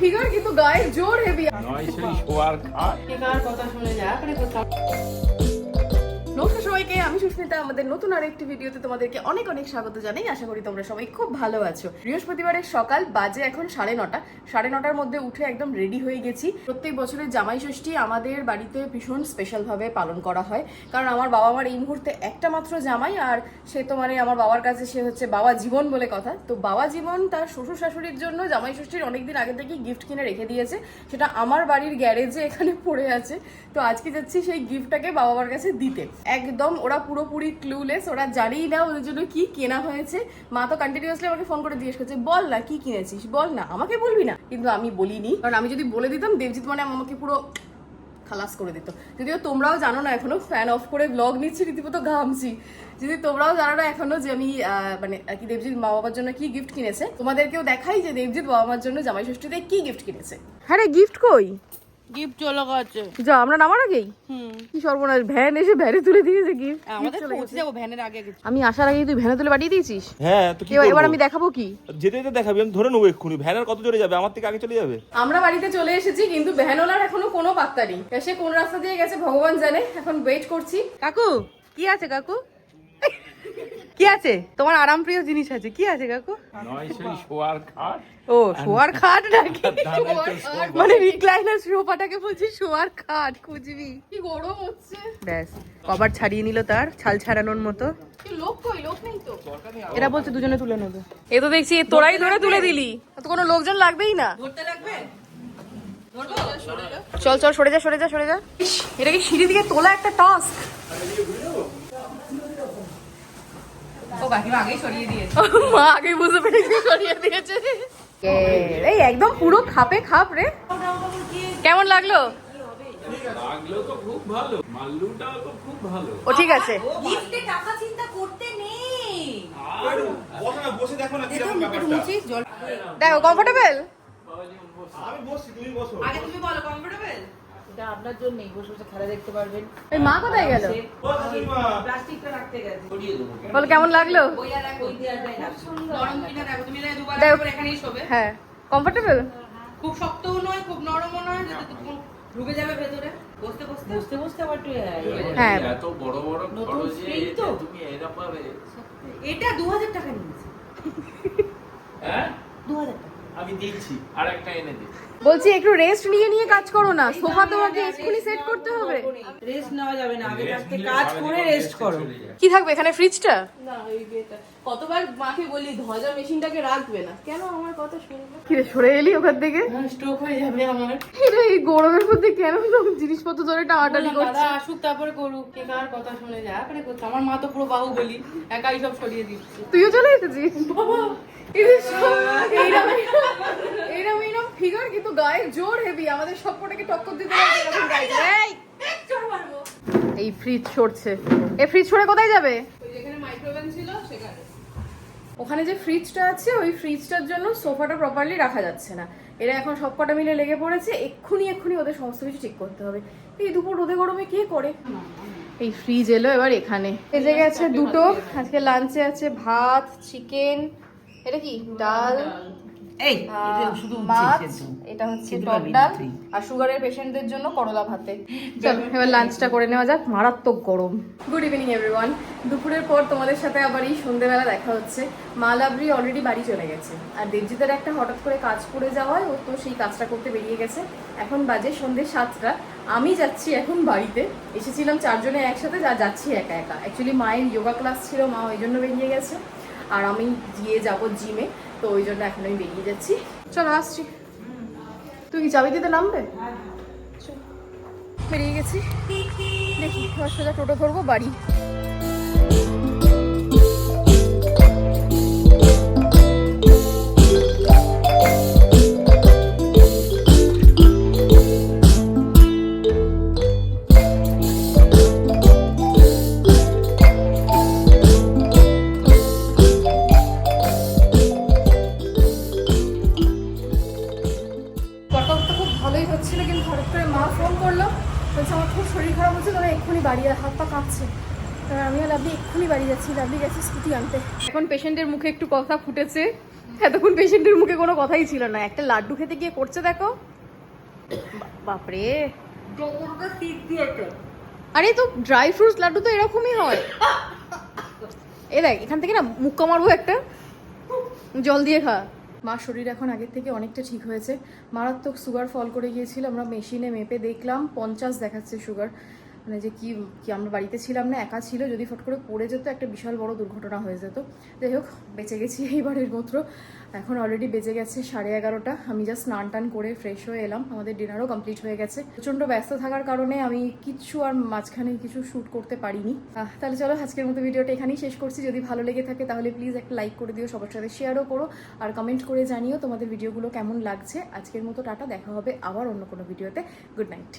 Figure কিন্তু গায়ের জোর হেভি। নয় সেই শোয়ার খাট। কার কথা শুনে যা আপনি কোথাও। নমস্কার সবাইকে, আমি সুস্মিতা। আমাদের নতুন আরেকটি ভিডিওতে তোমাদেরকে অনেক অনেক স্বাগত জানাই। আশা করি তোমরা সবাই খুব ভালো আছো। বৃহস্পতিবারের সকাল, বাজে এখন 9:30। 9:30টার মধ্যে উঠে একদম রেডি হয়ে গেছি। প্রত্যেক বছরের জামাই ষষ্ঠী আমাদের বাড়িতে ভীষণ স্পেশাল ভাবে পালন করা হয়, কারণ আমার বাবা মার এই মুহূর্তে একটা মাত্র জামাই, আর সে তো মানে আমার বাবার কাছে সে হচ্ছে বাবা জীবন বলে কথা। তো বাবা জীবন তার শ্বশুর শাশুড়ির জন্য জামাই ষষ্ঠীর অনেকদিন আগে থেকেই গিফট কিনে রেখে দিয়েছে। সেটা আমার বাড়ির গ্যারেজে এখানে পড়ে আছে। তো আজকে যাচ্ছি সেই গিফটটাকে বাবা মার কাছে দিতে। একদম ওরা পুরোপুরি ক্লুলেস, ওরা জানেই না ওদের জন্য কি কেনা হয়েছে। মা তো কন্টিনিউয়াসলি আমাকে ফোন করে জিজ্ঞেস করছে, বল না কি কিনেছিস, বল না, আমাকে বলবি না। কিন্তু আমি বলিনি, কারণ আমি যদি বলে দিতাম দেবজিৎ মানে আমাকে পুরো খালাস করে দিত। যদিও তোমরাও জানো না এখনো, ফ্যান অফ করে ব্লগ নিচ্ছি, রীতিমতো ঘামছি। যদি তোমরাও জানো না এখনো যে আমি মানে আর কি দেবজিৎ মা বাবার জন্য কি গিফট কিনেছে, তোমাদেরকেও দেখাই যে দেবজিৎ বাবা মার জন্য জামাই ষষ্ঠীতে কি গিফট কিনেছে। হ্যাঁ রে, গিফট কই? গিফট চলে গেছে। যা, আমরা নামার আগেই কি সর্বনাশ, ভ্যান এসে ভ্যানে তুলে দিয়েছে গিফট। আমাদের পৌঁছে যাবো ভ্যানের আগে আগে। আমি আসার আগেই তুই ভ্যানে তুলে পাঠিয়ে দিয়েছিস। হ্যাঁ তো কি এবার আমি দেখাবো কি? যেতে যেতে দেখাবি, আমি ধরে নেবো এক্ষুনি। ভ্যানের কত জোরে যাবে, আমার থেকে আগে চলে যাবে। আমরা বাড়িতে চলে এসেছি, কিন্তু ভ্যানওয়ালার এখনো কোনো পাত্তা নেই। সে কোন রাস্তা দিয়ে গেছে ভগবান জানে। এখন ওয়েট করছি। কাকু কি আছে কাকু? কি আছে? তোমার আরামপ্রিয় জিনিস আছে, কি আছে কাকু? নয় সেই শোয়ার খাট। ও শোয়ার খাট নাকি? শোয়ার মানে রিক্লাইনার সোফাটাকে বলছি শোয়ার খাট খুঁজবি। কি গরম হচ্ছে। ব্যাস কভার ছাড়িয়ে নিল তার, ছাল ছাড়ানোর মতো। লোক কই? লোক নেই তো। এরা বলছে দুজনে তুলে নেবে। এ তো দেখছি তোরাই ধরে তুলে দিলি, তো কোনো লোকজন লাগবেই না। ধরতে লাগবে? চল চল, সরে যা সরে যা সরে যা। এটা কি সিঁড়ি দিকে তোলা একটা টাস্ক? ও কাকিমা আগেই সরিয়ে দিয়েছে। মা আগে বুঝে পেরেছি, সরিয়ে দিয়েছে। এই একদম পুরো খাপে খাপ রে। কেমন লাগলো? লাগলো তো খুব ভালো, মাল্লুটাও তো খুব ভালো। ও ঠিক আছে। গিফটে টাকা চিন্তা করতে নেই। আর বসো না, বসে দেখো না কিরকম ব্যাপারটা। দেখো কমফোর্টেবল। আমি বসছি, তুমি বসো। আগে তুমি বলো কমফোর্টেবল? এটা আপনার জন্যই, বসে বসে খেলা দেখতে পারবেন। এই মা কোথায় গেল? বসো তুমি মা। প্লাস্টিকটা রাখতে গেছে। বল কেমন লাগলো? ওই আর এক ওই দিয়ে আর দেয় না। নরম কিনা দেখো, তুমি না দুবার দেখো। একবার এখানেই শোবে। হ্যাঁ কমফোর্টেবল। খুব শক্তও নয়, খুব নরমও নয়, যাতে তুমি ঢুকে যাবে ভেতরে। বসতে বসতে বসতে বসতে আবার হ্যাঁ এত বড় বড় নতুন খরচে স্ক্রিন তো। তুমি এরকম ভাবে। এটা 2000 টাকা নিয়েছে। হ্যাঁ 2000 টাকা। আমি দিচ্ছি, আর একটা এনে দিই। বলছি একটু রেস্ট নিয়ে নিয়ে কাজ করো না, সোফা তোমাকে এক্ষুনি সেট করতে হবে। রেস্ট নেওয়া যাবে না, আগে থাকতে কাজ করে রেস্ট করো। কি থাকবে এখানে? ফ্রিজটা? না ওই এটা কতবার মাকে বলি ধজা মেশিনটাকে রাখবে না, কেন আমার কথা শুনবে? কি রে, সরে এলি ওখান থেকে? স্ট্রোক হয়ে যাবে আমার। এটা এই গরমের মধ্যে কেন সব জিনিসপত্র ধরে টানাটানি করছে? দাদা আসুক তারপরে করুক, কে কার কথা শুনে যা আপনি করছে। আমার মা তো পুরো বাহুবলী, একাই সব সরিয়ে দিচ্ছে। তুইও চলে এসেছিস? এইরকম ফিগার কিন্তু গায়ের জোর হেভি, আমাদের সবকটাকে টক্কর দিতে পারবে এরকম গায়ে। এই ফ্রিজ সরছে। এই ফ্রিজ সরে কোথায় যাবে? যেখানে মাইক্রোওভেন ছিল সেখানে। ওখানে যে ফ্রিজটা আছে ওই ফ্রিজটার জন্য সোফাটা প্রপারলি রাখা যাচ্ছে না। এরা এখন সবকটা মিলে লেগে পড়েছে, এক্ষুনি ওদের সমস্ত কিছু ঠিক করতে হবে। এই দুপুর রোদে গরমে কে করে? এই ফ্রিজ এলো এবার এখানে। এসে গেছে দুটো। আজকে লাঞ্চে আছে ভাত, চিকেন, এটা কি ডাল, এই মাছ, এটা হচ্ছে টক ডাল, আর সুগারের পেশেন্টদের জন্য করলা ভাতে। চল এবার লাঞ্চটা করে নেওয়া যাক, মারাত্মক গরম। Good evening everyone. দুপুরের পর তোমাদের সাথে আবার এই সন্ধ্যেবেলা দেখা হচ্ছে। মা লাবরি অলরেডি বাড়ি চলে গেছে, আর দেবজিতের একটা হঠাৎ করে কাজ পড়ে যাওয়ায় ও তো সেই কাজটা করতে বেরিয়ে গেছে। এখন বাজে সন্ধ্যে 7টা। আমি যাচ্ছি এখন বাড়িতে। এসেছিলাম 4 জনে একসাথে, যা যাচ্ছি একা একা। অ্যাকচুয়ালি মায়ের যোগা ক্লাস ছিল, মা ওই জন্য বেরিয়ে গেছে, আর আমি গিয়ে যাবো জিমে, তো ওই জন্য এখন আমি বেরিয়ে যাচ্ছি। চলো আসছি। তুই কি চাবি দিতে নামবে? বেরিয়ে গেছি, দেখি এবার সোজা টোটো ধরবো বাড়ি। হাত পা কাঁপছে, আমি আর লাভলি এক্ষুনি বাড়ি যাচ্ছি। লাভলি গেছে স্কুটি আনতে। এখন পেশেন্টের মুখে একটু কথা ফুটেছে, এতক্ষণ পেশেন্টের মুখে কোনো কথাই ছিল না, একটা লাড্ডু খেতে গিয়ে করছে দেখো। বাপরে, আরে তো ড্রাই ফ্রুটস লাড্ডু তো এরকমই হয়। এ দেখ এখান থেকে না মুক্কা মারবো একটা, জল দিয়ে খা। মার শরীর এখন আগের থেকে অনেকটা ঠিক হয়েছে। মারাত্মক সুগার ফল করে গিয়েছিল, আমরা মেশিনে মেপে দেখলাম 50 দেখাচ্ছে সুগার। মানে যে কি কি আমরা বাড়িতে ছিলাম না, একা ছিল, যদি ফট করে পড়ে যেত একটা বিশাল বড় দুর্ঘটনা হয়ে যেত। যাই হোক বেঁচে গেছি এইবারের মাত্র। এখন অলরেডি বেজে গেছে 11:30। আমি জাস্ট স্নান টান করে ফ্রেশ হয়ে এলাম, আমাদের ডিনারও কমপ্লিট হয়ে গেছে। প্রচণ্ড ব্যস্ত থাকার কারণে আমি কিচ্ছু আর মাঝখানে কিছু শ্যুট করতে পারিনি। তাহলে চলো আজকের মতো ভিডিওটা এখানেই শেষ করছি। যদি ভালো লেগে থাকে তাহলে প্লিজ একটা লাইক করে দিও, সবার সাথে শেয়ারও করো, আর কমেন্ট করে জানিও তোমাদের ভিডিওগুলো কেমন লাগছে। আজকের মতো টাটা, দেখা হবে আবার অন্য কোনো ভিডিওতে। Good night.